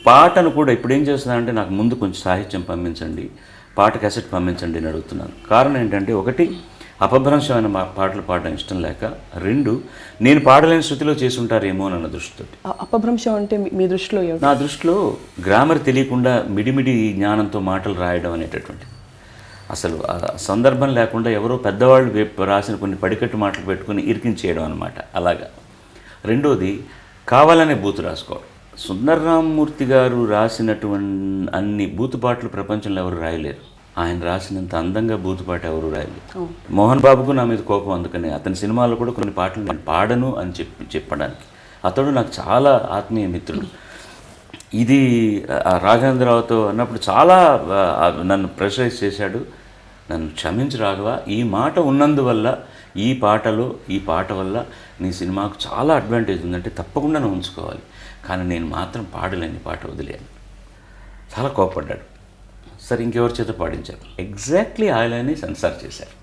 పాటను కూడా ఇప్పుడు ఏం చేస్తున్నానంటే నాకు ముందు కొంచెం సాహిత్యం పంపించండి, పాట క్యాసెట్ పంపించండి అని అడుగుతున్నాను. కారణం ఏంటంటే, ఒకటి అపభ్రంశమైన పాటలు పాడడం ఇష్టం లేక, రెండు నేను పాడలేని శృతిలో చేసి ఉంటారేమో అన్న దృష్టితో. అపభ్రంశం అంటే మీ దృష్టిలో నా దృష్టిలో గ్రామర్ తెలియకుండా మిడిమిడి జ్ఞానంతో మాటలు రాయడం అనేటటువంటిది. అసలు సందర్భం లేకుండా ఎవరో పెద్దవాళ్ళు రాసిన కొన్ని పడికట్టు మాటలు పెట్టుకుని ఇరికించేయడం అనమాట. అలాగా. రెండోది కావాలనే బూతు రాసుకోవడం. సుందరరామమూర్తి గారు రాసినటువంటి అన్ని బూతుపాటలు ప్రపంచంలో ఎవరు రాయలేరు. ఆయన రాసినంత అందంగా బూతుపాట ఎవరు రాయలేరు. మోహన్ బాబుకు నా మీద కోపం, అందుకని అతని సినిమాలో కూడా కొన్ని పాటలు నేను పాడను అని చెప్పడానికి. అతడు నాకు చాలా ఆత్మీయ మిత్రుడు. ఇది రాఘవేంద్రరావుతో అన్నప్పుడు చాలా నన్ను ప్రెషరైజ్ చేశాడు. నన్ను క్షమించి రాఘవ, ఈ మాట ఉన్నందువల్ల, ఈ పాట వల్ల నీ సినిమాకు చాలా అడ్వాంటేజ్ ఉందంటే తప్పకుండా నువ్వు ఉంచుకోవాలి, కానీ నేను మాత్రం పాడలేని పాట వదిలేను. చాలా కోపడ్డాడు. సరే ఇంకెవరి చేత పాడించారు. ఎగ్జాక్ట్లీ ఆ లైనే సెన్సార్ చేశారు.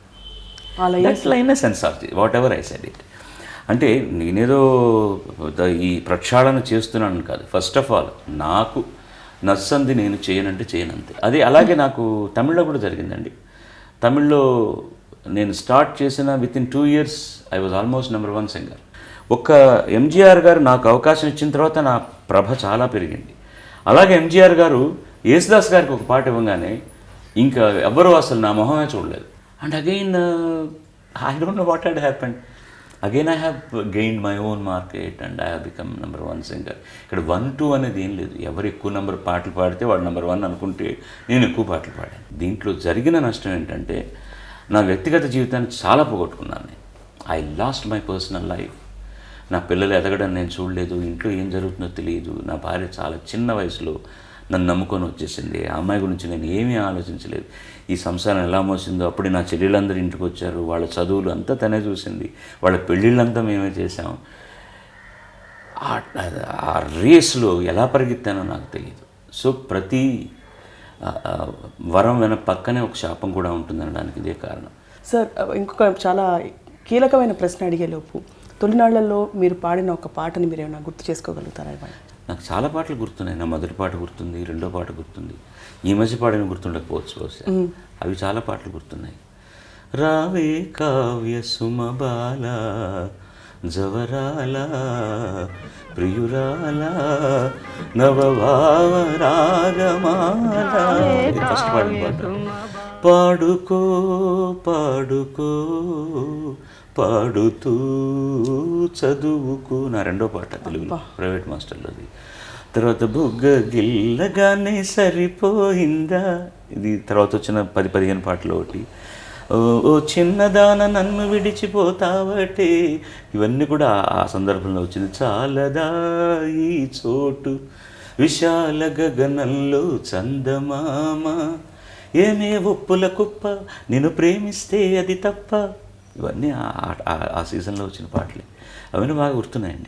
లైనే censor whatever I said it. అంటే నేనేదో ఈ ప్రక్షాళన చేస్తున్నాను కాదు. ఫస్ట్ ఆఫ్ ఆల్ నాకు నచ్చంది నేను చేయనంటే చేయనంతే. అది అలాగే నాకు తమిళ్లో కూడా జరిగిందండి. తమిళ్లో నేను స్టార్ట్ చేసిన within 2 years I was almost number 1 singer. ఒక్క ఎంజీఆర్ గారు నాకు అవకాశం ఇచ్చిన తర్వాత నా ప్రభ చాలా పెరిగింది. అలాగే ఎంజీఆర్ గారు యేసుదాస్ గారికి ఒక పాట ఇవ్వగానే ఇంకా ఎవ్వరూ అసలు నా మొహమే చూడలేదు. And again I don't know what had happened. Again I have gained my own market and I have become number 1 singer. ఇక్కడ 1-2 అనేది ఏం లేదు. ఎవరు ఎక్కువ నెంబర్ పాటలు పాడితే వాడు నెంబర్ 1 అనుకుంటే నేను ఎక్కువ పాటలు పాడాను. దీంట్లో జరిగిన నష్టం ఏంటంటే, నా వ్యక్తిగత జీవితాన్ని చాలా పోగొట్టుకున్నాను నేను. I lost my personal life. నా పిల్లలు ఎదగడం నేను చూడలేదు, ఇంట్లో ఏం జరుగుతుందో తెలియదు. నా భార్య చాలా చిన్న వయసులో నన్ను నమ్ముకొని వచ్చేసింది. ఆ అమ్మాయి గురించి నేను ఏమీ ఆలోచించలేదు. ఈ సంసారం ఎలా మోసిందో. అప్పుడే నా చెల్లెళ్ళందరూ ఇంటికి వచ్చారు. వాళ్ళ చదువులు అంతా తనే చూసింది. వాళ్ళ పెళ్ళిళ్ళంతా మేమే చేసాం. ఆ రేస్లో ఎలా పరిగెత్తానో నాకు తెలియదు. సో ప్రతి వరం పక్కనే ఒక శాపం కూడా ఉంటుందనడానికి ఇదే కారణం. సార్, ఇంకొక చాలా కీలకమైన ప్రశ్న అడిగేలోపు, తొలినాళ్లలో మీరు పాడిన ఒక పాటని మీరు ఏమైనా గుర్తు చేసుకోగలుగుతారా? నాకు చాలా పాటలు గుర్తున్నాయి. నా మొదటి పాట గుర్తుంది, రెండో పాట గుర్తుంది, ఈ మధ్య పాడిన గుర్తుండకపోవచ్చు బహుశా. అవి చాలా పాటలు గుర్తున్నాయి. రావే కావ్య సుమబాల జవరాల ప్రియురాల నవభావ రాగమాల, ఫస్ట్ పాడిన పాట. పాడుకో పాడుకో పాడుతూ చదువుకు, నా రెండో పాట తెలుగులో ప్రైవేట్ మాస్టర్లోది. తర్వాత బుగ్గ గిల్లగానే సరిపోయిందా, ఇది తర్వాత వచ్చిన 10-15 పాటలు ఒకటి. ఓ చిన్నదాన నన్ను విడిచిపోతావటే, ఇవన్నీ కూడా ఆ సందర్భంలో వచ్చింది. చాలదా ఈ చోటు విశాల గగనంలో చందమామ, ఏమే ఒప్పుల కుప్ప నిన్ను ప్రేమిస్తే అది తప్ప, ఇవన్నీ ఆ సీజన్లో వచ్చిన పాటలే. అవన్నీ బాగా గుర్తున్నాయండి.